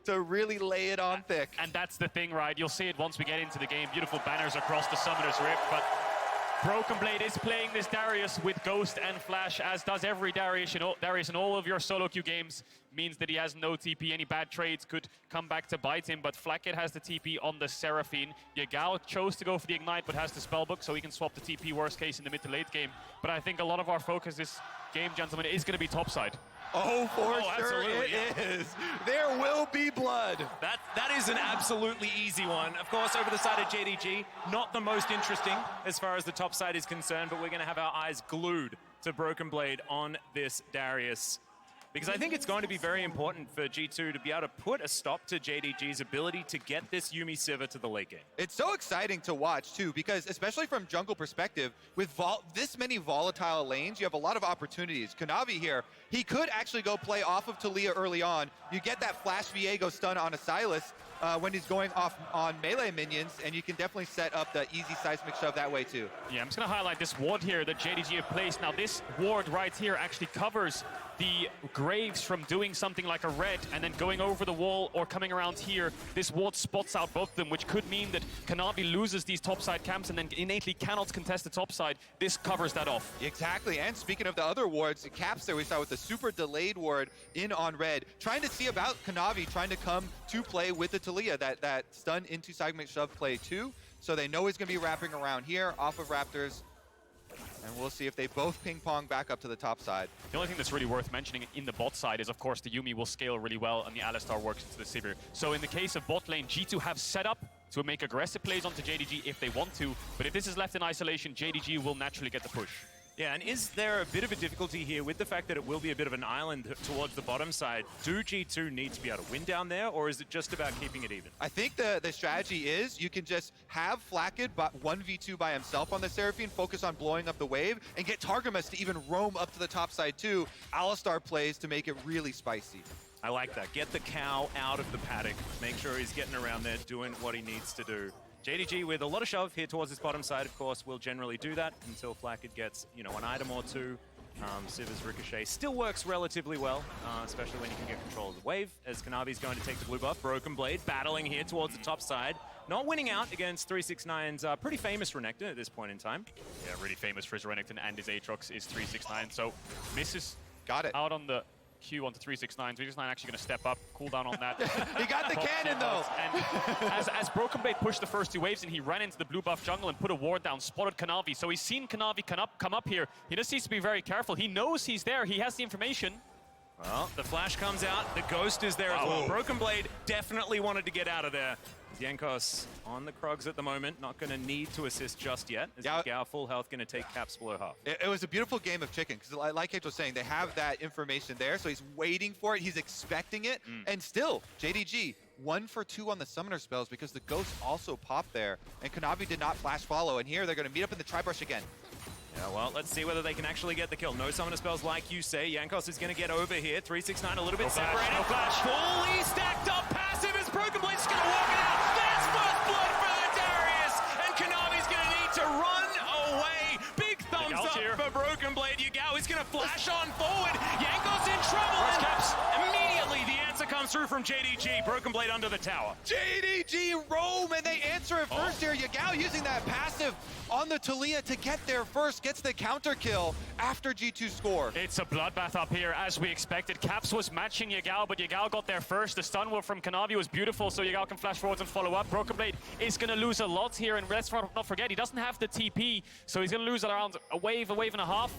to really lay it on thick. And that's the thing, right? You'll see it once we get into the game. Beautiful banners across the Summoner's Rift, but Broken Blade is playing this Darius with Ghost and Flash, as does every Darius in all of your solo queue games. Means that he has no TP. Any bad trades could come back to bite him, but Flakked has the TP on the Seraphine. Yagao chose to go for the Ignite, but has the Spellbook, so he can swap the TP worst case in the mid to late game. But I think a lot of our focus this game, gentlemen, is going to be topside. Oh, for sure it is. There will be blood. That is an absolutely easy one. Of course, over the side of JDG, not the most interesting as far as the top side is concerned, but we're going to have our eyes glued to Broken Blade on this Darius. Because I think it's going to be very important for G2 to be able to put a stop to JDG's ability to get this Yuumi Sivir to the late game. It's so exciting to watch, too, because especially from jungle perspective, with this many volatile lanes, you have a lot of opportunities. Kanavi here, he could actually go play off of Taliyah early on. You get that flash Viego stun on a Sylas when he's going off on melee minions, and you can definitely set up the easy seismic shove that way, too. Yeah, I'm just going to highlight this ward here that JDG have placed. Now, this ward right here actually covers the Graves from doing something like a red and then going over the wall or coming around here. This ward spots out both of them, which could mean that Kanavi loses these topside camps and then innately cannot contest the topside. This covers that off. Exactly, and speaking of the other wards, Caps there we saw with the super delayed ward in on red, trying to see about Kanavi trying to come to play with the Taliyah, that stun into seismic shove play too. So they know he's going to be wrapping around here off of Raptors. And we'll see if they both ping-pong back up to the top side. The only thing that's really worth mentioning in the bot side is, of course, the Yuumi will scale really well and the Alistar works into the Sivir. So in the case of bot lane, G2 have set up to make aggressive plays onto JDG if they want to. But if this is left in isolation, JDG will naturally get the push. Yeah, and is there a bit of a difficulty here with the fact that it will be a bit of an island towards the bottom side? Do G2 need to be able to win down there, or is it just about keeping it even? I think the strategy is you can just have Flakked 1v2 by himself on the Seraphine, focus on blowing up the wave, and get Targamas to even roam up to the top side too. Alistar plays to make it really spicy. I like that. Get the cow out of the paddock. Make sure he's getting around there doing what he needs to do. JDG with a lot of shove here towards this bottom side, of course, will generally do that until Flakked gets, an item or two. Sivir's Ricochet still works relatively well, especially when you can get control of the wave, as Kanavi's going to take the blue buff. Broken Blade battling here towards the top side. Not winning out against 369's pretty famous Renekton at this point in time. Yeah, really famous for his Renekton and his Aatrox is 369. So misses Got it out on the Q onto 369. 369 actually going to step up, cool down on that. He got the cannon though! And as Broken Blade pushed the first two waves and he ran into the blue buff jungle and put a ward down, spotted Kanavi. So he's seen Kanavi come up here. He just needs to be very careful. He knows he's there. He has the information. Well, the flash comes out. The ghost is there as well. Broken Blade definitely wanted to get out of there. Jankos on the Krogs at the moment, not going to need to assist just yet. As Yagao full health, going to take caps below half. It was a beautiful game of chicken, because like H was saying, they have that information there, so he's waiting for it, he's expecting it, and still, JDG, 1 for 2 on the summoner spells because the ghost also popped there, and Kanavi did not flash follow, and here they're going to meet up in the tri-brush again. Yeah, well, let's see whether they can actually get the kill. No summoner spells like you say. Jankos is going to get over here. 369 a little bit separated. No flash. Fully stacked up passive as Broken Blade's going to walk it out. There's first blood for the Darius. And Kanavi's going to need to run away. Big thumbs up here for Broken Blade. Yagao is going to flash on forward. Jankos in trouble. And immediately the answer comes through from JDG. Broken Blade under the tower. JDG roam, and they answer it first here. Yagao using that passive on the Taliyah to get there first, gets the counter kill after G2 score. It's a bloodbath up here, as we expected. Caps was matching Yagao, but Yagao got there first. The stun wall from Kanavi was beautiful, so Yagao can flash forwards and follow up. Broken Blade is going to lose a lot here, and let's not forget, he doesn't have the TP, so he's going to lose around a wave and a half.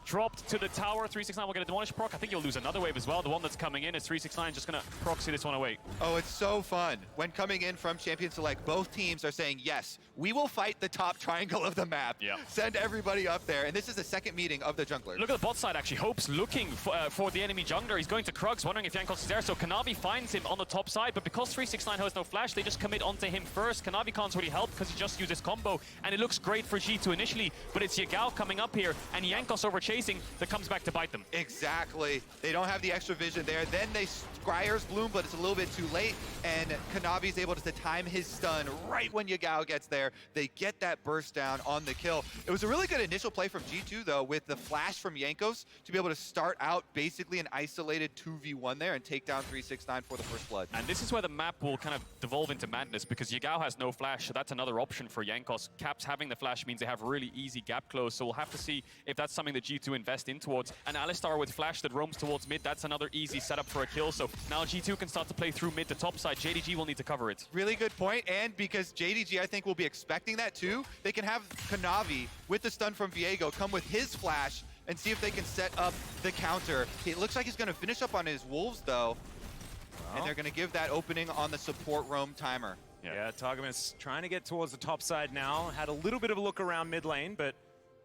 Dropped to the tower. 369 will get a Demolish proc. I think he'll lose another wave as well. The one that's coming in is 369 just going to proxy this one away. Oh, it's so fun. When coming in from Champion Select, both teams are saying, yes, we will fight the top triangle of the map. Yeah. Send everybody up there. And this is the second meeting of the junglers. Look at the bot side, actually. Hope's looking for the enemy jungler. He's going to Krugs, wondering if Jankos is there. So Kanavi finds him on the top side. But because 369 has no flash, they just commit onto him first. Kanavi can't really help because he just uses combo. And it looks great for G2 initially. But it's Yagao coming up here. And Jankos overchasing chasing that comes back to bite them. Exactly. They don't have the extra vision there. Then they Scryer's Bloom, but it's a little bit too late. And Kanavi's able to time his stun right when Yagao gets there. They get that burst down on the kill. It was a really good initial play from G2, though, with the flash from Jankos to be able to start out basically an isolated 2v1 there and take down 369 for the first blood. And this is where the map will kind of devolve into madness, because Yagao has no flash, so that's another option for Jankos. Caps having the flash means they have really easy gap close, so we'll have to see if that's something that G2 invest in towards. And Alistar with flash that roams towards mid, that's another easy setup for a kill. So now G2 can start to play through mid to top side. JDG will need to cover it. Really good point, and because JDG, I think, will be expecting that too, they can have Kanavi with the stun from Viego come with his flash and see if they can set up the counter. It looks like he's going to finish up on his Wolves, though, and they're going to give that opening on the support roam timer. Yeah, Targamas trying to get towards the top side now. Had a little bit of a look around mid lane, but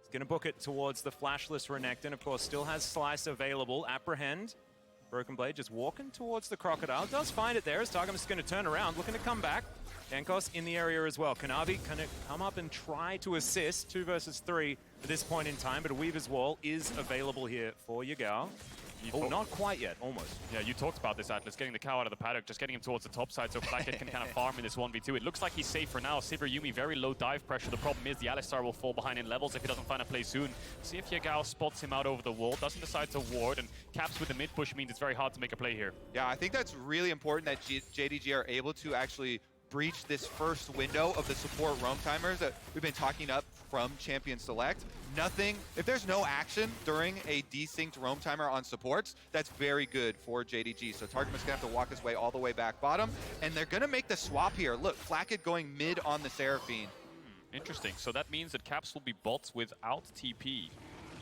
he's going to book it towards the flashless Renekton. Of course, still has Slice available. Apprehend. Broken Blade just walking towards the Crocodile. Does find it there as Targamas is going to turn around, looking to come back. Jankos in the area as well. Kanavi can come up and try to assist. 2 versus 3 at this point in time, but a Weaver's Wall is available here for Yagao. Oh, not quite yet, almost. Yeah, you talked about this, Atlas, getting the cow out of the paddock, just getting him towards the top side so Flakked can kind of farm in this 1v2. It looks like he's safe for now. Sivir, Yuumi, very low dive pressure. The problem is the Alistar will fall behind in levels if he doesn't find a play soon. See if Yagao spots him out over the wall, doesn't decide to ward, and Caps with the mid push means it's very hard to make a play here. Yeah, I think that's really important that JDG are able to actually breach this first window of the support roam timers that we've been talking up from Champion Select. Nothing, if there's no action during a desynced roam timer on supports, that's very good for JDG. So Targamas gonna have to walk his way all the way back bottom, and they're gonna make the swap here. Look, Flakked going mid on the Seraphine. Interesting. So that means that Caps will be bots without TP.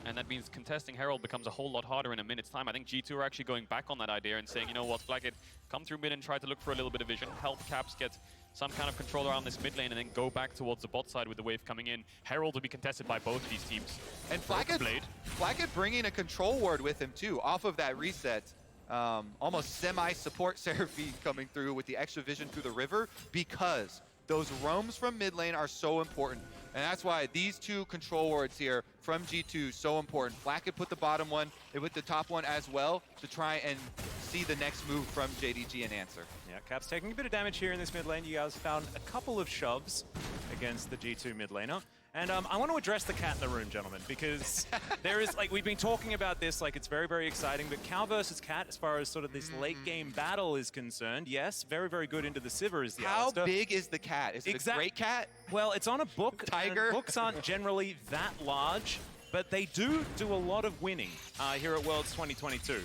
And that means contesting Herald becomes a whole lot harder in a minute's time. I think G2 are actually going back on that idea and saying, you know what, Flakked, come through mid and try to look for a little bit of vision, help Caps get some kind of control around this mid lane, and then go back towards the bot side with the wave coming in. Herald will be contested by both of these teams. And Flakked bringing a control ward with him too, off of that reset. Almost semi-support Seraphine coming through with the extra vision through the river, because those roams from mid lane are so important. And that's why these two control wards here from G2 so important. Flakked put the bottom one, they put the top one as well to try and see the next move from JDG and answer. Yeah, Caps taking a bit of damage here in this mid lane. You guys found a couple of shoves against the G2 mid laner. And I want to address the cat in the room, gentlemen, because there is, like, we've been talking about this, like, it's very, very exciting, but cow versus cat, as far as sort of this late game battle is concerned, yes, very, very good into the Sivir is the How Alistar. big is the cat? Is it a great cat? Well, it's on a book. Tiger? Books aren't generally that large, but they do a lot of winning here at Worlds 2022.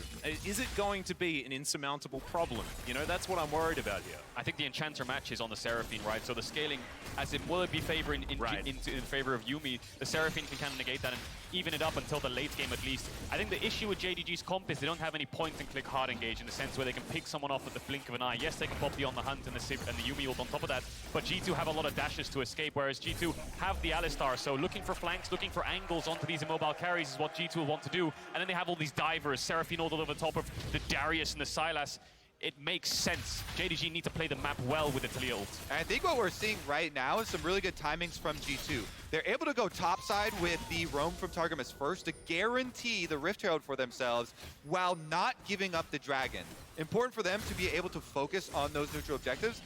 Is it going to be an insurmountable problem? You know, that's what I'm worried about here. I think the Enchanter match is on the Seraphine, right? So the scaling, as it will it be favor in favor of Yuumi, the Seraphine can kind of negate that and even it up until the late game at least. I think the issue with JDG's comp is they don't have any point-and-click hard engage in the sense where they can pick someone off at the blink of an eye. Yes, they can pop the On the Hunt and the Yuumi ult on top of that, but G2 have a lot of dashes to escape, whereas G2 have the Alistar. So looking for flanks, looking for angles onto these immobile carries is what G2 will want to do. And then they have all these divers, Seraphine all over the top of the Darius and the Sylas. It makes sense. JDG need to play the map well with the Taliyah ult. And I think what we're seeing right now is some really good timings from G2. They're able to go topside with the roam from Targamas first to guarantee the Rift Herald for themselves while not giving up the Dragon. Important for them to be able to focus on those neutral objectives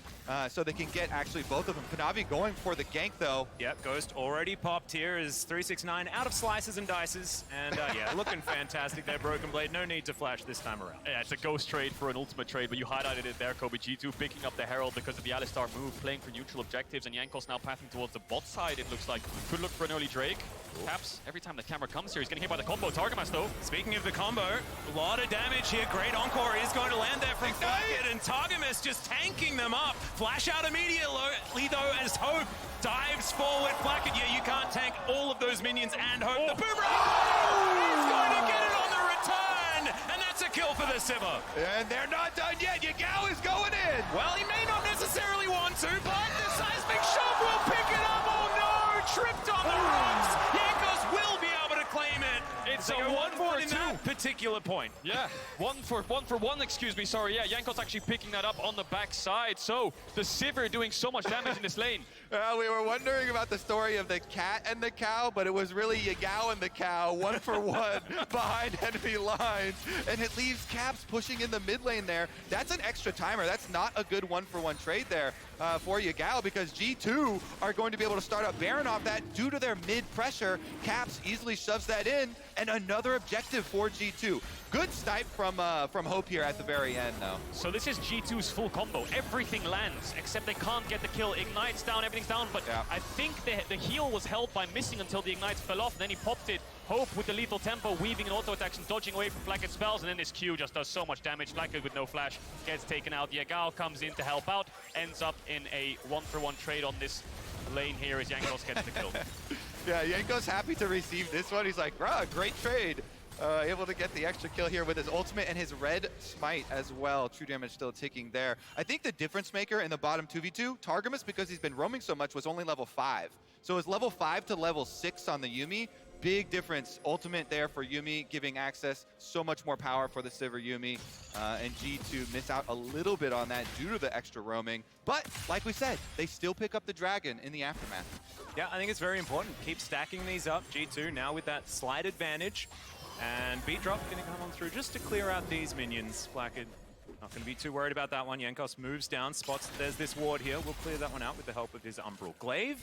so they can get actually both of them. Kanavi going for the gank though. Yep, Ghost already popped here as 369 out of slices and dices. And yeah, looking fantastic there, Broken Blade. No need to flash this time around. Yeah, it's a Ghost trade for an ultimate trade, but you highlighted it there, Kobe. G2 picking up the Herald because of the Alistar move, playing for neutral objectives, and Jankos now passing towards the bot side, it looks like. Could look for an early Drake. Caps, every time the camera comes here, he's getting hit by the combo. Targamas, though. Speaking of the combo, a lot of damage here. Great Encore is going to land there from Flakked, and Targamas just tanking them up. Flash out immediately, though, as Hope dives forward. Flakked, yeah, you can't tank all of those minions and Hope. The boomerang! He's going to get it on the return, and that's a kill for the Sivir. And they're not done yet. Yagao is going in. Well, he may not necessarily want to, but the seismic shove will pick it up. Oh no, tripped on the rocks. Jankos will be able to claim it. It's a 1-for-2 in that particular point. Yeah, one for one, excuse me, sorry. Yeah, Jankos actually picking that up on the backside. So the Sivir doing so much damage in this lane. We were wondering about the story of the cat and the cow, but it was really Yagao and the cow, 1-for-1 behind enemy lines, and it leaves Caps pushing in the mid lane there. That's an extra timer. That's not a good 1-for-1 trade there for Yagao, because G2 are going to be able to start up Baron off that due to their mid pressure. Caps easily shoves that in, and another objective for G2. Good snipe from Hope here at the very end, though. So this is G2's full combo. Everything lands, except they can't get the kill. Ignite's down, everything's down, but yeah. I think the heal was held by missing until the Ignites fell off, then he popped it. Hope with the lethal tempo, weaving an auto attacks and dodging away from Flakked spells, and then this Q just does so much damage. Flakked with no flash gets taken out. Yagao comes in to help out, ends up in a 1-for-1 trade on this lane here as Jankos gets the kill. Yeah, Jankos happy to receive this one. He's like, "Bruh, great trade." Able to get the extra kill here with his ultimate and his red smite as well. True damage still ticking there. I think the difference maker in the bottom 2v2, Targamas, because he's been roaming so much, was only level 5. So it's level 5 to level 6 on the Yuumi. Big difference. Ultimate there for Yuumi, giving access so much more power for the Sivir Yuumi. And G2 miss out a little bit on that due to the extra roaming. But like we said, they still pick up the dragon in the aftermath. Yeah, I think it's very important. Keep stacking these up. G2 now with that slight advantage. And Beat Drop going to come on through just to clear out these minions. Flakked not going to be too worried about that one. Jankos moves down, spots there's this ward here. We'll clear that one out with the help of his Umbral Glaive.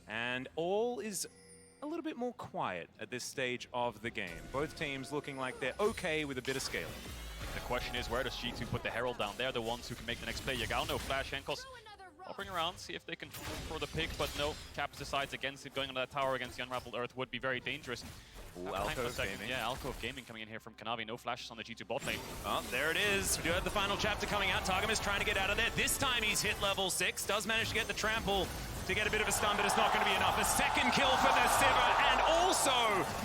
And all is a little bit more quiet at this stage of the game. Both teams looking like they're okay with a bit of scaling. The question is, where does G2 put the Herald down? They're the ones who can make the next play. Yagao, no flash. Jankos hovering around, see if they can for the pick, but no. Caps decides against it. Going on that tower against the Unraveled Earth would be very dangerous. Ooh, Alcove Gaming. Yeah, Alcove Gaming coming in here from Kanavi. No flashes on the G2 bot lane. Oh, there it is. We do have the final chapter coming out. Targamas trying to get out of there. This time he's hit level 6. Does manage to get the trample to get a bit of a stun, but it's not going to be enough. A second kill for the Sivir, and also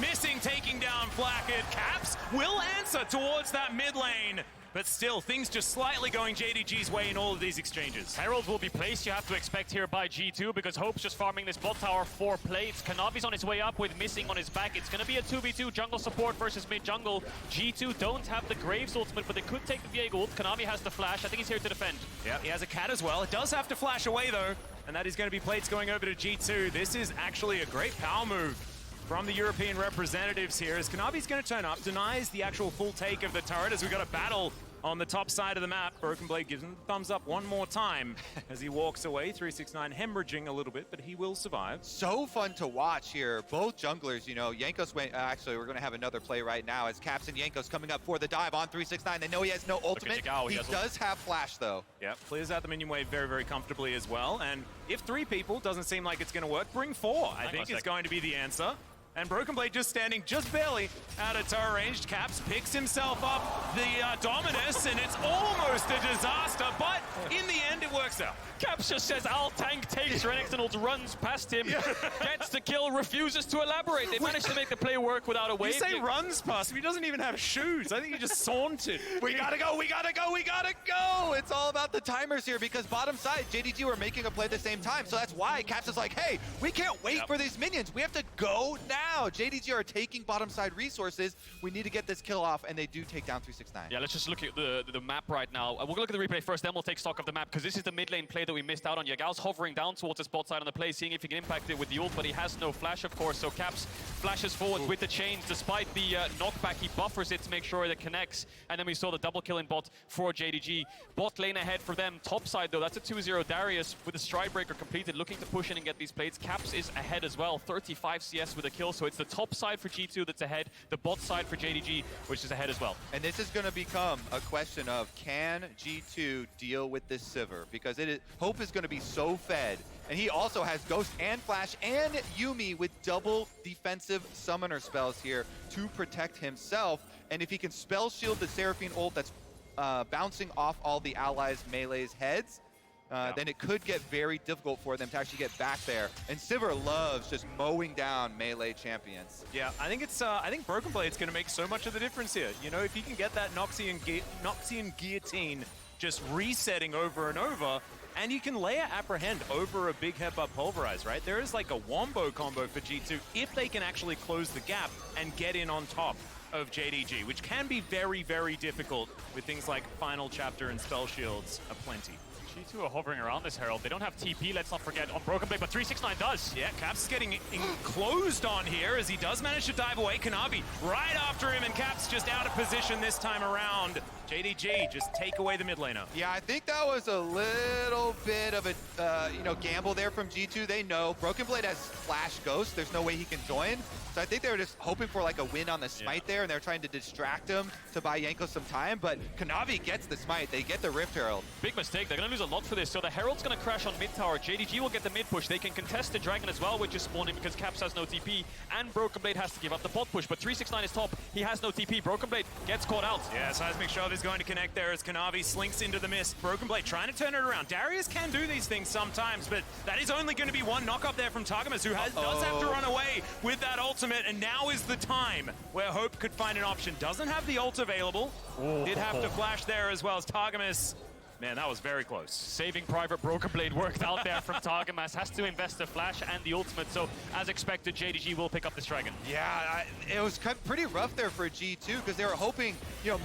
missing taking down Flakked. Caps will answer towards that mid lane. But still, things just slightly going JDG's way in all of these exchanges. Herald will be placed, you have to expect here by G2, because Hope's just farming this bot tower for plates. Kanavi's on his way up with missing on his back. It's going to be a 2v2 jungle support versus mid jungle. G2 don't have the Graves ultimate, but they could take the Viego ult. Kanavi has the flash. I think he's here to defend. Yeah, he has a cat as well. It does have to flash away though, and that is going to be plates going over to G2. This is actually a great power move from the European representatives here, as Kanavi's going to turn up, denies the actual full take of the turret as we got a battle on the top side of the map. Broken Blade gives him the thumbs up one more time as he walks away. 369 hemorrhaging a little bit, but he will survive. So fun to watch here. Both junglers, you know, Jankos went, actually, we're going to have another play right now as Caps and Jankos coming up for the dive on 369. They know he has no ultimate. Yagao, he does have flash, though. Yep, clears out the minion wave very, very comfortably as well. And if 3 people doesn't seem like it's going to work, bring 4. I think is going to be the answer. And Broken Blade just standing just barely out of turret range. Caps picks himself up the Dominus, and it's almost a disaster, but in the end, it works out. Caps just says, I'll tank, takes Renekton, runs past him, gets the kill, refuses to elaborate. They managed to make the play work without a wave. You say runs past him, he doesn't even have shoes. I think he just sauntered. We gotta go, we gotta go, we gotta go! It's all about the timers here, because bottom side, JDG were making a play at the same time, so that's why Caps is like, hey, we can't wait for these minions. We have to go now. JDG are taking bottom side resources. We need to get this kill off, and they do take down 369. Yeah, let's just look at the map right now. We're gonna look at the replay first, then we'll take stock of the map, because this is the mid lane play that we missed out on. Yagao's hovering down towards the spot side on the play, seeing if he can impact it with the ult, but he has no flash, of course, so Caps flashes forward with the chains. Despite the knockback, he buffers it to make sure it connects, and then we saw the double kill in bot for JDG. Bot lane ahead for them. Top side, though, that's a 2-0 Darius with the Stride Breaker completed, looking to push in and get these plates. Caps is ahead as well, 35 CS with a kill, so it's the top side for G2 that's ahead, the bot side for JDG, which is ahead as well. And this is going to become a question of, can G2 deal with this Sivir? Because Hope is going to be so fed, and he also has Ghost and Flash and Yuumi with double defensive summoner spells here to protect himself. And if he can spell shield the Seraphine ult that's bouncing off all the allies' melee's heads, then it could get very difficult for them to actually get back there. And Sivir loves just mowing down melee champions. Yeah, I think Broken Blade's going to make so much of the difference here. You know, if you can get that Noxian Guillotine just resetting over and over, and you can layer Apprehend over a big headbutt Pulverize, right? There is like a wombo combo for G2 if they can actually close the gap and get in on top of JDG, which can be very, very difficult with things like Final Chapter and Spell Shields aplenty. G2 are hovering around this Herald. They don't have TP, let's not forget, on Broken Blade, but 369 does. Yeah, Caps getting enclosed on here as he does manage to dive away. Kanavi right after him, and Caps just out of position this time around. JDG just take away the mid laner. Yeah, I think that was a little bit of a gamble there from G2. They know Broken Blade has Flash Ghost. There's no way he can join. So I think they were just hoping for like a win on the smite there, and they're trying to distract him to buy Jankos some time. But Kanavi gets the smite. They get the Rift Herald. Big mistake. They're going to lose a lot for this. So the Herald's going to crash on mid tower. JDG will get the mid push. They can contest the Dragon as well, which is spawning because Caps has no TP, and Broken Blade has to give up the bot push. But 369 is top. He has no TP. Broken Blade gets caught out. Yeah, Seismic Shove is going to connect there as Kanavi slinks into the mist. Broken Blade trying to turn it around. Darius can do these things sometimes, but that is only going to be one knock up there from Targamas, who does have to run away with that ultimate, and now is the time where Hope could find an option. Doesn't have the ult available. Did have to flash there as well as Targamas. Man, that was very close. Saving Private Broken Blade worked out there from Targamas. Has to invest the flash and the ultimate, so as expected, JDG will pick up this Dragon. Yeah, it was pretty rough there for G2 because they were hoping,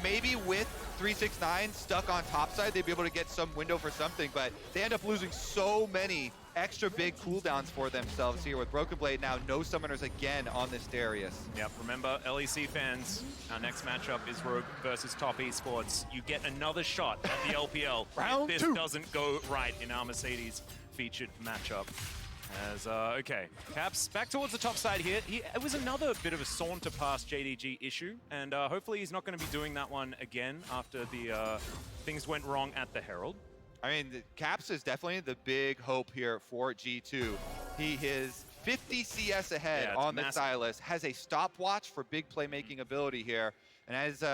maybe with 369 stuck on top side, they'd be able to get some window for something, but they end up losing so many extra big cooldowns for themselves here with Broken Blade now. No summoners again on this Darius. Yep, remember, LEC fans, our next matchup is Rogue versus Top Esports. You get another shot at the LPL Round if two. this doesn't go right in our Mercedes featured matchup. As, okay, Caps back towards the top side here. It was another bit of a saunter past JDG issue, and hopefully he's not going to be doing that one again after the things went wrong at the Herald. I mean, Caps is definitely the big hope here for G2. He is 50 CS ahead on the Sylas, has a stopwatch for big playmaking ability here. And as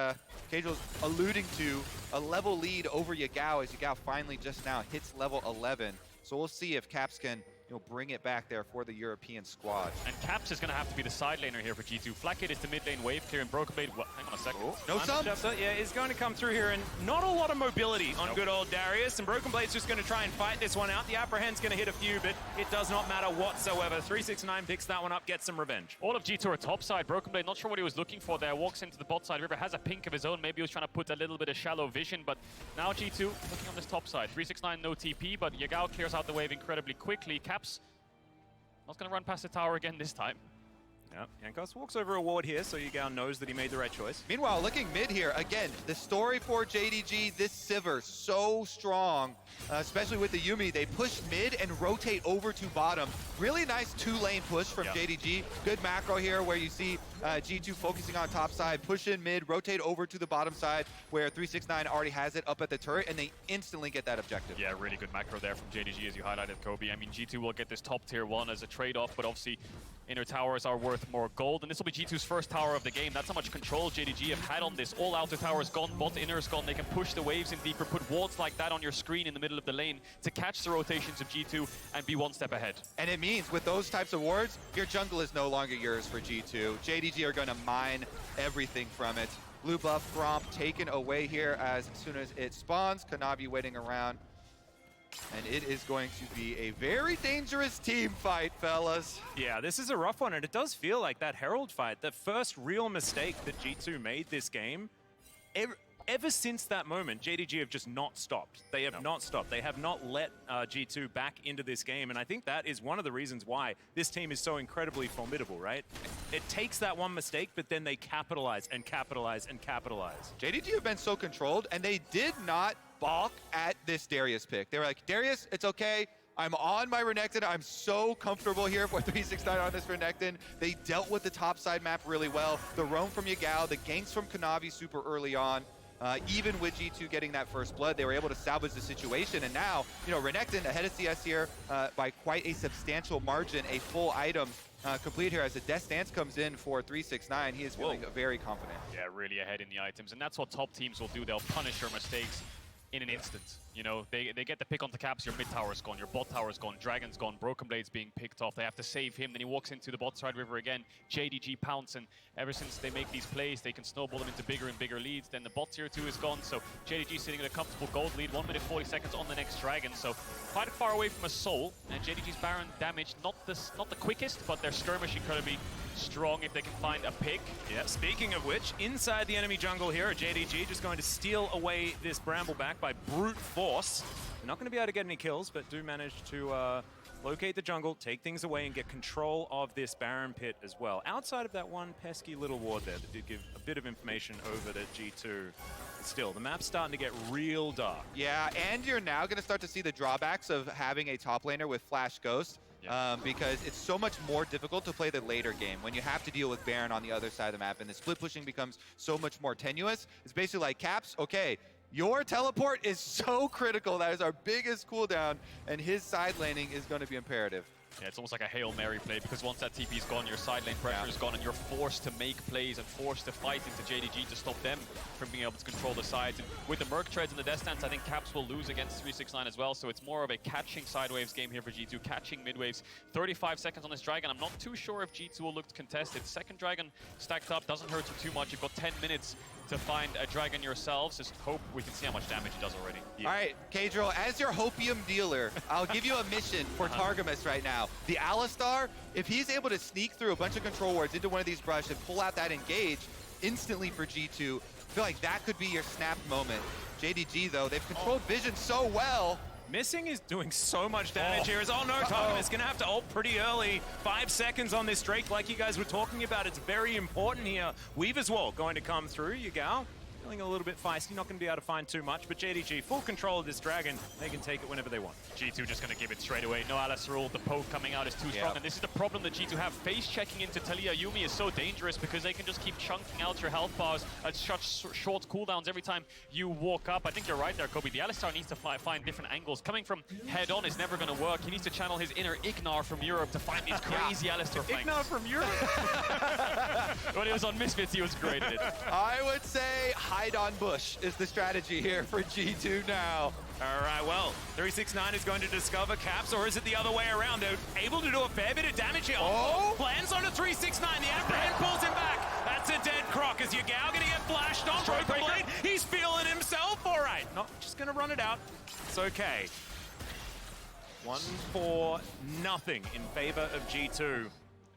Cagel's alluding to, a level lead over Yagao as Yagao finally just now hits level 11. So we'll see if Caps can bring it back there for the European squad. And Caps is going to have to be the side laner here for G2. Flakked is the mid lane wave clear, and Broken Blade, hang on a second. No sum? Yeah, is going to come through here, and not a lot of mobility on good old Darius, and Broken Blade's just going to try and fight this one out. The apprehend's going to hit a few, but it does not matter whatsoever. 369 picks that one up, gets some revenge. All of G2 are top side. Broken Blade, not sure what he was looking for there. Walks into the bot side. River has a pink of his own. Maybe he was trying to put a little bit of shallow vision, but now G2 looking on this top side. 369 no TP, but Yagao clears out the wave incredibly quickly. Caps not going to run past the tower again this time. Yep, Jankos walks over a ward here, so Yagao knows that he made the right choice. Meanwhile, looking mid here, again, the story for JDG, this Sivir, so strong, especially with the Yuumi. They push mid and rotate over to bottom. Really nice two-lane push from JDG. Good macro here where you see G2 focusing on top side, push in mid, rotate over to the bottom side where 369 already has it up at the turret, and they instantly get that objective. Yeah, really good macro there from JDG as you highlighted, Kobe. I mean, G2 will get this top tier 1 as a trade-off, but obviously inner towers are worth more gold, and this will be G2's first tower of the game. That's how much control JDG have had on this. All outer towers gone, bot inner is gone. They can push the waves in deeper, put wards like that on your screen in the middle of the lane to catch the rotations of G2 and be one step ahead. And it means with those types of wards, your jungle is no longer yours for G2. JDG are going to mine everything from it. Blue buff Gromp taken away here as soon as it spawns. Kanavi waiting around. And it is going to be a very dangerous team fight, fellas. Yeah, this is a rough one, and it does feel like that Herald fight, the first real mistake that G2 made this game. Ever since that moment, JDG have just not stopped. They have not stopped. They have not let G2 back into this game, and I think that is one of the reasons why this team is so incredibly formidable, right? It takes that one mistake, but then they capitalize and capitalize and capitalize. JDG have been so controlled, and they did not balk at this Darius pick. They were like, Darius, it's okay. I'm on my Renekton. I'm so comfortable here for 369 on this Renekton. They dealt with the top side map really well. The roam from Yagao, the ganks from Kanavi super early on. Even with G2 getting that first blood, they were able to salvage the situation. And now, Renekton ahead of CS here by quite a substantial margin, a full item complete here as the Death Stance comes in for 369. He is feeling very confident. Yeah, really ahead in the items. And that's what top teams will do. They'll punish your mistakes. in an instant. You know, they get the pick onto Caps, your mid tower's gone, your bot tower's gone, Dragon's gone, Broken Blade's being picked off, they have to save him, then he walks into the bot side river again, JDG pounce, and ever since they make these plays, they can snowball them into bigger and bigger leads. Then the bot tier 2 is gone, so JDG sitting at a comfortable gold lead, 1 minute 40 seconds on the next Dragon, so quite far away from a soul, and JDG's Baron damage, not the quickest, but their skirmish incredibly strong if they can find a pick. Yeah, speaking of which, inside the enemy jungle here, JDG just going to steal away this Brambleback by brute force. They're not going to be able to get any kills, but do manage to locate the jungle, take things away, and get control of this Baron pit as well. Outside of that one pesky little ward there that did give a bit of information over to G2. But still, the map's starting to get real dark. Yeah, and you're now going to start to see the drawbacks of having a top laner with Flash Ghost. Yeah. Because it's so much more difficult to play the later game when you have to deal with Baron on the other side of the map and the split pushing becomes so much more tenuous. It's basically like, Caps, okay, your teleport is so critical. That is our biggest cooldown, and his side laning is going to be imperative. Yeah, it's almost like a Hail Mary play, because once that TP is gone, your side lane pressure is gone, and you're forced to make plays and forced to fight into JDG to stop them from being able to control the sides. And with the Merc Treads and the Death Stance, I think Caps will lose against 369 as well, so it's more of a catching side waves game here for G2, catching mid waves. 35 seconds on this Dragon. I'm not too sure if G2 will look contested. Second Dragon stacked up, doesn't hurt you too much. You've got 10 minutes to find a Dragon yourselves. Just hope we can see how much damage he does already. Yeah. All right, Kadriel, as your Hopium dealer, I'll give you a mission for Targamas right now. The Alistar, if he's able to sneak through a bunch of control wards into one of these brush and pull out that engage instantly for G2, I feel like that could be your snap moment. JDG, though, they've controlled vision so well. Missing is doing so much damage here. Oh no, Targamas going to have to ult pretty early. 5 seconds on this Drake, like you guys were talking about. It's very important here. Weaver's Wall going to come through. Yagao feeling a little bit feisty, not going to be able to find too much, but JDG, full control of this Dragon. They can take it whenever they want. G2 just going to give it straight away. No Alistar ult. The poke coming out is too strong, and this is the problem that G2 have. Face checking into Taliyah Yuumi is so dangerous because they can just keep chunking out your health bars at such short cooldowns every time you walk up. I think you're right there, Kobe. The Alistar needs to find different angles. Coming from head-on is never going to work. He needs to channel his inner Ignar from Europe to find these crazy Alistar flanks. Ignar from Europe? When he was on Misfits, he was great at it. I would say hide on bush is the strategy here for G2 now. All right, well, 369 is going to discover Caps, or is it the other way around? They're able to do a fair bit of damage here. Oh! Lands on a 369. The Apprehend pulls him back. That's a dead Croc. Is Yagao going to get flashed on? Broken Blade. He's feeling himself. All right, not just going to run it out. It's okay. 1-4-0 in favor of G2.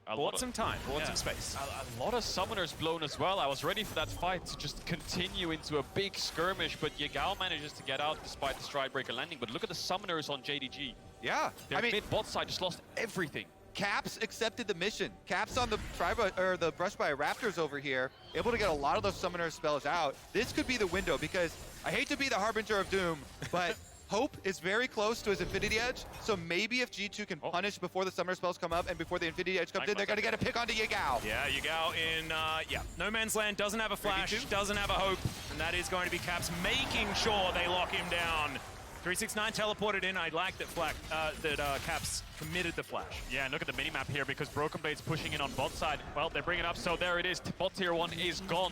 Bought some time, bought some space. A lot of summoners blown as well. I was ready for that fight to just continue into a big skirmish, but Yagao manages to get out despite the Stride Breaker landing. But look at the summoners on JDG. Yeah, Their mid-bot side just lost everything. Caps accepted the mission. Caps on the the Brush by Raptors over here, able to get a lot of those summoner spells out. This could be the window, because I hate to be the harbinger of doom, but Hope is very close to his Infinity Edge, so maybe if G2 can punish before the summoner spells come up and before the Infinity Edge comes in, they're going to get a pick onto Yagao. Yeah, Yagao in, no man's land, doesn't have a flash, doesn't have a hope, and that is going to be Caps making sure they lock him down. 369 teleported in. I like that Caps committed the flash. Yeah, and look at the minimap here, because Broken Blade's pushing in on bot side. Well, they're bringing up, so there it is. Bot tier 1 is gone.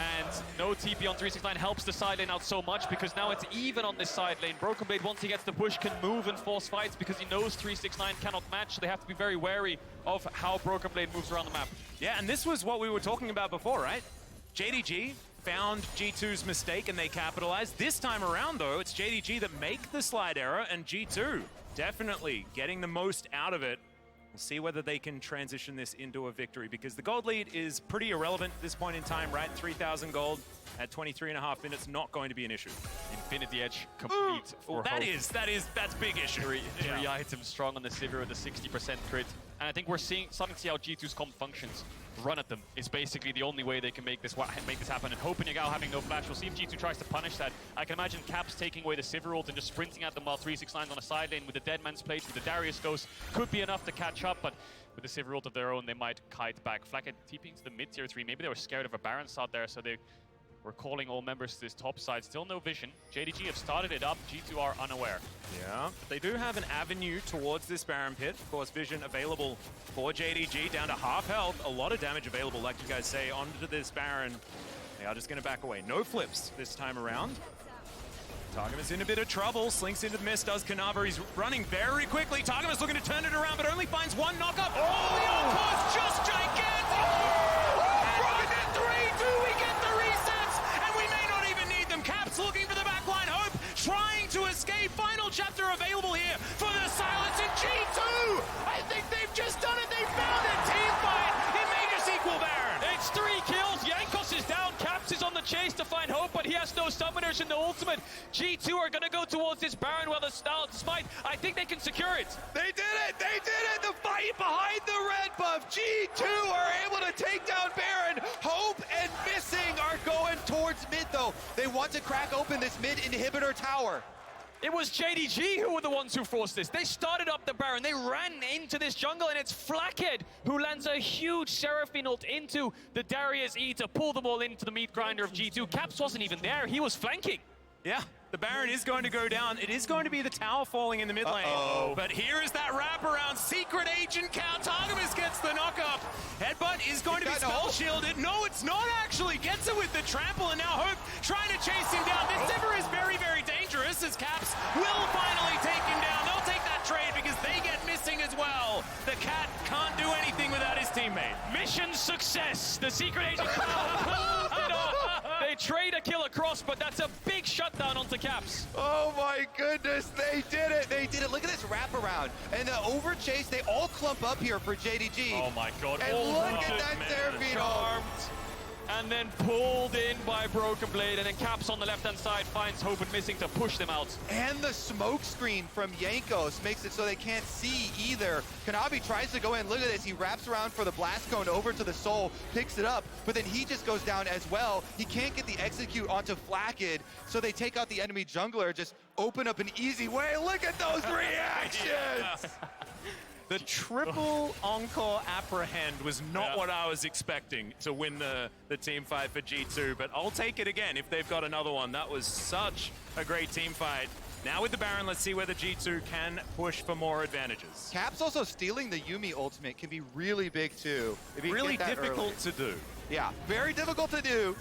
And no TP on 369 helps the side lane out so much, because now it's even on this side lane. Broken Blade, once he gets the push, can move and force fights because he knows 369 cannot match. So they have to be very wary of how Broken Blade moves around the map. Yeah, and this was what we were talking about before, right? JDG found G2's mistake and they capitalized. This time around, though, it's JDG that make the slide error, and G2 definitely getting the most out of it. We'll see whether they can transition this into a victory, because the gold lead is pretty irrelevant at this point in time, right? 3,000 gold at 23.5 minutes, not going to be an issue. Infinity Edge complete for that's Hope. big issue. Three items strong on the Sivir with a 60% crit. And I think we're starting to see how G2's comp functions. Run at them is basically the only way they can make this happen. And Hope and Yagao having no flash. We'll see if G2 tries to punish that. I can imagine Caps taking away the Sivir ult and just sprinting at them while 369's on a side lane with the Dead Man's Plate, with the Darius Ghost. Could be enough to catch up, but with the Sivir ult of their own, they might kite back. Flakked TPing to the mid-tier 3. Maybe they were scared of a Baron's out there, so they were calling all members to this top side. Still no vision. JDG have started it up. G2 are unaware. Yeah, but they do have an avenue towards this Baron pit. Of course, vision available for JDG, down to half health. A lot of damage available, like you guys say, onto this Baron. They are just going to back away. No flips this time around. Targamas in a bit of trouble. Slinks into the mist, does Kanavi. He's running very quickly. Targamas looking to turn it around, but only finds one knock-up. Oh, the outpost just gigantic! Broken at 3-2, we get the resets, and we may not even need them. Caps looking for the backline. Hope trying to escape. Final chapter available here for the Sylas and G2. I think they've just done it. They found it. Team fight in major sequel, Baron. It's 3 kills. Jankos is down. Caps is on the chase to find Hope, but he has no summoners in the ultimate. G2 are going to go towards this Baron while despite, I think they can secure it. They did it! They did it! The fight behind the red buff. G2 are able to take down Baron. Hope and Missing are going towards mid, though. They want to crack open this mid inhibitor tower. It was JDG who were the ones who forced this. They started up the Baron. They ran into this jungle, and it's Flakked who lands a huge Seraphine ult into the Darius E to pull them all into the meat grinder of G2. Caps wasn't even there. He was flanking. Yeah, the Baron is going to go down. It is going to be the tower falling in the mid lane. But here is that wraparound. Secret Agent count. Targamas gets the knock-up. Headbutt is going to be spell shielded. No, it's not actually. Gets it with the trample, and now Hope trying to chase him down. This Sivir is very, very dangerous as Caps will finally take him down. They'll take that trade because they get Missing as well. The cat can't do anything without his teammate. Mission success. The Secret Agent pulled it off. They trade a kill across, but that's a big shutdown onto Caps. Oh my goodness, they did it! They did it. Look at this wraparound. And the over chase, they all clump up here for JDG. Oh my god. And look at that Seraphine ult. And then pulled in by Broken Blade, and then Caps on the left-hand side finds Hope and Missing to push them out. And the smoke screen from Jankos makes it so they can't see either. Kanavi tries to go in. Look at this. He wraps around for the blast cone over to the Soul, picks it up, but then he just goes down as well. He can't get the execute onto Flakked, so they take out the enemy jungler, just open up an easy way. Look at those reactions! The triple encore apprehend was not what I was expecting to win the team fight for G2, but I'll take it again if they've got another one. That was such a great team fight. Now with the Baron, let's see whether G2 can push for more advantages. Caps also stealing the Yuumi ultimate can be really big too. Really difficult to do. Yeah, very difficult to do.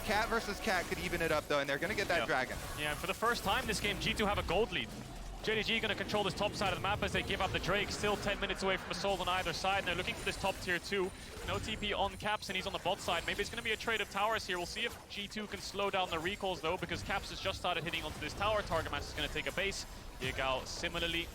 Cat versus Cat could even it up though, and they're gonna get that dragon. Yeah, and for the first time this game, G2 have a gold lead. JDG going to control this top side of the map as they give up the Drake. Still 10 minutes away from a soul on either side, and they're looking for this top tier 2. No TP on Caps, and he's on the bot side. Maybe it's going to be a trade of towers here. We'll see if G2 can slow down the recalls, though, because Caps has just started hitting onto this tower. Targamas is going to take a base. Yagao similarly.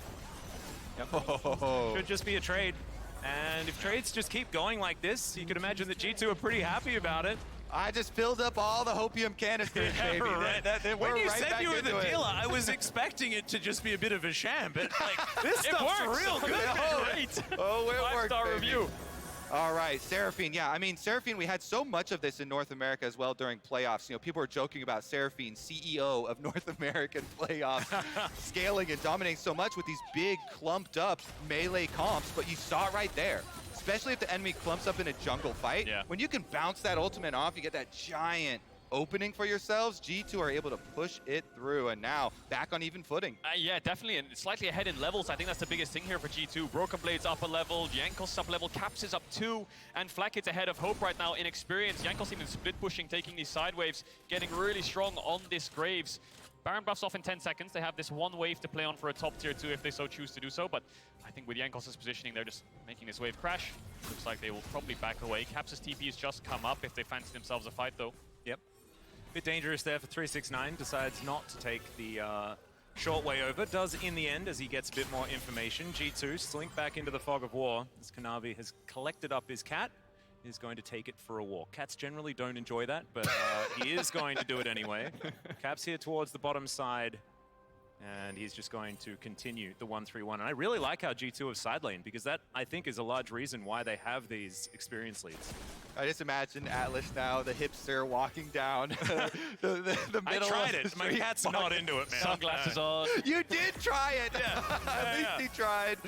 Could just be a trade. And if trades just keep going like this, you can imagine that G2 are pretty happy about it. I just filled up all the hopium canisters, baby. Right. When you said you were the dealer, I was expecting it to just be a bit of a sham, but like, this stuff's real good. Great. Oh, it worked, 5-star review. All right, Seraphine. Yeah, I mean, Seraphine, we had so much of this in North America as well during playoffs. You know, people were joking about Seraphine, CEO of North American playoffs, scaling and dominating so much with these big, clumped up melee comps, but you saw it right there. Especially if the enemy clumps up in a jungle fight. Yeah. When you can bounce that ultimate off, you get that giant opening for yourselves. G2 are able to push it through, and now back on even footing. Yeah, definitely, and slightly ahead in levels. I think that's the biggest thing here for G2. Broken Blade's up a level, Jankos up level, Caps is up 2, and Flakked's ahead of Hope right now in experience. Jankos even split pushing, taking these side waves, getting really strong on this Graves. Baron buffs off in 10 seconds. They have this one wave to play on for a top tier 2 if they so choose to do so, but I think with Jankos' positioning, they're just making this wave crash. Looks like they will probably back away. Caps' TP has just come up if they fancy themselves a fight, though. Yep. Bit dangerous there for 369. Decides not to take the short way over. Does in the end as he gets a bit more information. G2 slink back into the fog of war as Kanavi has collected up his cat. Is going to take it for a walk. Cats generally don't enjoy that, but he is going to do it anyway. Caps here towards the bottom side, and he's just going to continue the 1-3-1. And I really like how G2 have side lane, because that, I think, is a large reason why they have these experience leads. I just imagine Atlas now, the hipster, walking down the middle. I tried of it. the My street. cat's not into it, man. Sunglasses on. You did try it. Yeah. At least he tried.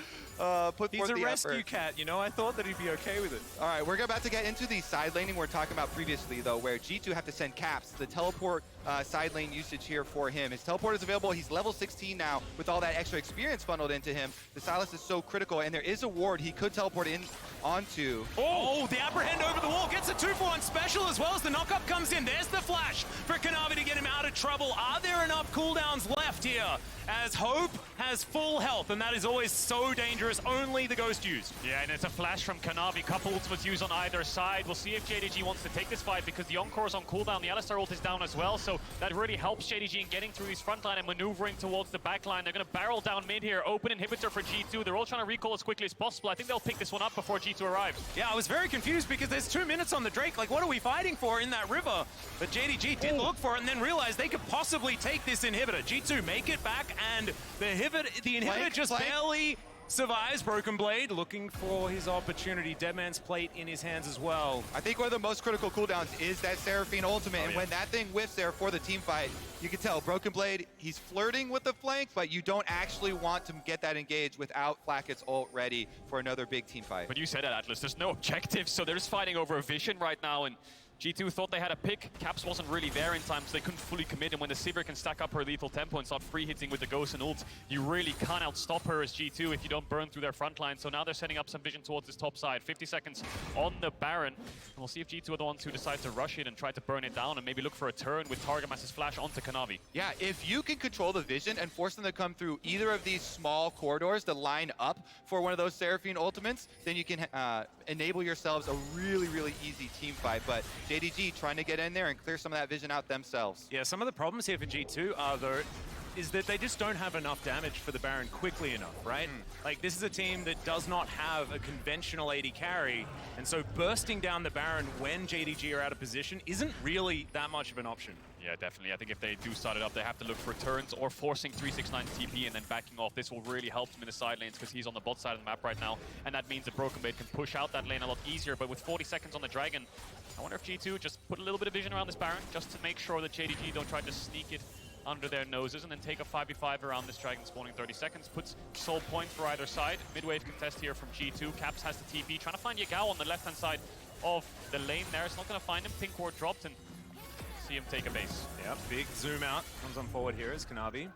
Put He's forth a the rescue effort. cat, you know? I thought that he'd be okay with it. All right, we're about to get into the side laning we're talking about previously, though, where G2 have to send Caps. The teleport side lane usage here for him. His teleport is available. He's level 6. 16 now with all that extra experience funneled into him. The Sylas is so critical, and there is a ward he could teleport in onto. Oh, the apprehend over the wall gets a 2-for-1 special as well as the knockup comes in. There's the flash for Kanavi to get him out of trouble. Are there enough cooldowns left here? As Hope has full health, and that is always so dangerous. Only the Ghost used. Yeah, and it's a flash from Kanavi. Couple ultimates used on either side. We'll see if JDG wants to take this fight because the Encore's on cooldown. The Alistar ult is down as well, so that really helps JDG in getting through his front line and maneuvering towards the back line. They're going to barrel down mid here. Open inhibitor for G2. They're all trying to recall as quickly as possible. I think they'll pick this one up before G2 arrives. Yeah, I was very confused because there's 2 minutes on the Drake. Like, what are we fighting for in that river? But JDG did look for it and then realized they could possibly take this inhibitor. G2 make it back, and the inhibitor just barely survives. Broken Blade looking for his opportunity. Deadman's plate in his hands as well. I think one of the most critical cooldowns is that Seraphine ultimate, and when that thing whiffs there for the team fight, you can tell Broken Blade, he's flirting with the flank, but you don't actually want to get that engaged without Flakked's ult ready for another big team fight. But you said it, Atlas. There's no objectives, so they're just fighting over a vision right now, and G2 thought they had a pick. Caps wasn't really there in time, so they couldn't fully commit. And when the Sivir can stack up her lethal tempo and start free hitting with the Ghost and ult, you really can't outstop her as G2 if you don't burn through their front line. So now they're setting up some vision towards this top side. 50 seconds on the Baron. And we'll see if G2 are the ones who decide to rush it and try to burn it down and maybe look for a turn with Targamas' flash onto Kanavi. Yeah, if you can control the vision and force them to come through either of these small corridors to line up for one of those Seraphine ultimates, then you can enable yourselves a really, really easy team fight. But JDG trying to get in there and clear some of that vision out themselves. Yeah, some of the problems here for G2 are, though, is that they just don't have enough damage for the Baron quickly enough, right? Like, this is a team that does not have a conventional AD carry, and so bursting down the Baron when JDG are out of position isn't really that much of an option. Yeah, definitely. I think if they do start it up, they have to look for turns or forcing 369 TP and then backing off. This will really help him in the side lanes because he's on the bot side of the map right now, and that means that Broken Blade can push out that lane a lot easier. But with 40 seconds on the Dragon, I wonder if G2 just put a little bit of vision around this Baron just to make sure that JDG don't try to sneak it under their noses and then take a 5v5 around this Dragon spawning 30 seconds. Puts soul point for either side. Mid-wave contest here from G2. Caps has the TP, trying to find Yagao on the left-hand side of the lane there. It's not going to find him. Pink ward dropped and see him take a base. Yeah, big zoom out comes on forward here as Kanavi.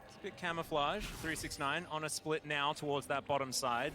It's a bit camouflage. 369 on a split now towards that bottom side.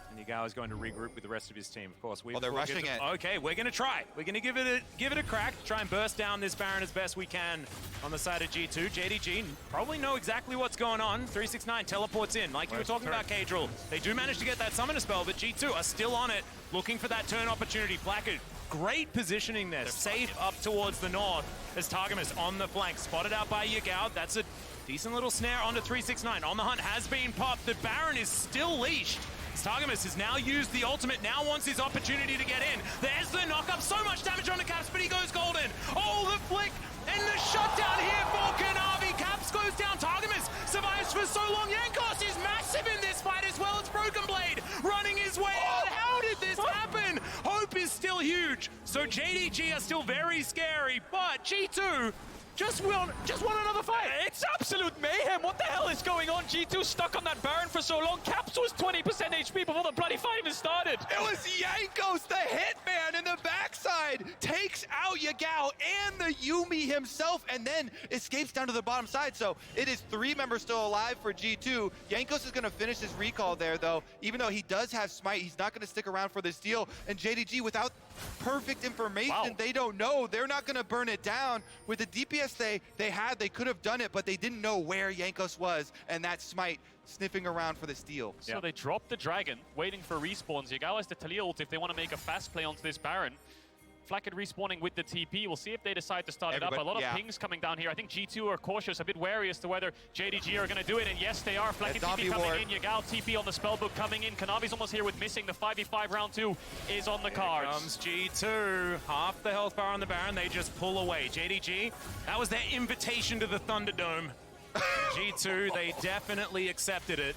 And Yagao is going to regroup with the rest of his team. Of course, they're rushing it. Okay, we're going to try. We're going to give it a crack. Try and burst down this Baron as best we can on the side of G2. JDG probably know exactly what's going on. 369 teleports in. Like you were talking about, Kadril. They do manage to get that summoner spell, but G2 are still on it, looking for that turn opportunity. Flakked, great positioning there. Safe up towards the north as Targamas on the flank. Spotted out by Yagao. That's a decent little snare onto 369. On the hunt has been popped. The Baron is still leashed. Targamas has now used the ultimate, now wants his opportunity to get in. There's the knock-up, so much damage on the Caps, but he goes golden. Oh, the flick and the shutdown here for Kanavi. Caps goes down, Targamas survives for so long. Jankos is massive in this fight as well as Broken Blade running his way out. How did this happen? Hope is still huge. So JDG are still very scary, but G2 just want another fight. It's absolute mayhem. What the hell is going on? G2 stuck on that Baron for so long. Caps was 20% HP before the bloody fight even started. It was Jankos, the hitman in the backside, takes out Yagao and the Yuumi himself, and then escapes down to the bottom side. So it is 3 members still alive for G2. Jankos is going to finish his recall there, though. Even though he does have smite, he's not going to stick around for this deal. And JDG, without perfect information, they don't know. They're not going to burn it down. With the DPS they could have done it, but they didn't know where Jankos was, and that smite sniffing around for the steal. So they dropped the Dragon, waiting for respawns. Yagao has the Taliyah ult if they want to make a fast play onto this Baron. Flakked respawning with the TP. We'll see if they decide to start it up. A lot of pings coming down here. I think G2 are cautious, a bit wary as to whether JDG are going to do it, and yes, they are. Flakked TP coming in. Yagao TP on the spellbook coming in. Kanavi's almost here with missing. The 5v5 round 2 is on the cards. Here comes G2. Half the health bar on the Baron. They just pull away. JDG, that was their invitation to the Thunderdome. G2, they definitely accepted it.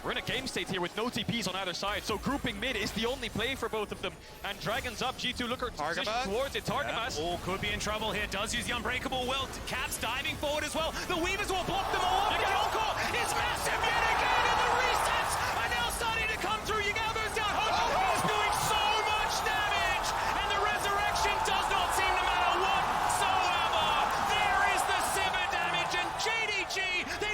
We're in a game state here with no TPs on either side, so grouping mid is the only play for both of them. And Dragon's up, G2 look at position towards it. Targamas. Yeah. Could be in trouble here. Does use the Unbreakable Will. Caps diving forward as well. The Weavers will block them all up. The encore is massive yet again, and the resets are now starting to come through. Yagao goes down. He's doing so much damage, and the resurrection does not seem to matter whatsoever. There is the Sivir damage, and JDG, they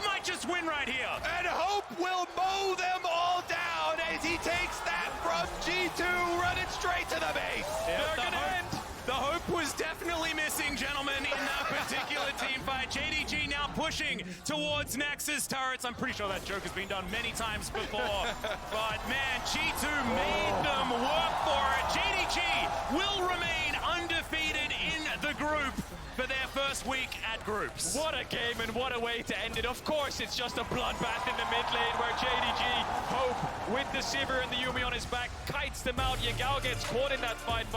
right here. And Hope will mow them all down as he takes that from G2, running straight to the base. They're gonna end. The hope was definitely missing, gentlemen, in that particular team fight. JDG now pushing towards Nexus turrets. I'm pretty sure that joke has been done many times before. But man, G2 made them work for it. JDG will remain undefeated in the group for their first week at groups. What a game and what a way to end it. Of course, it's just a bloodbath in the mid lane where JDG, Hope, with the Sivir and the Yuumi on his back, kites them out. Yagao gets caught in that fight, but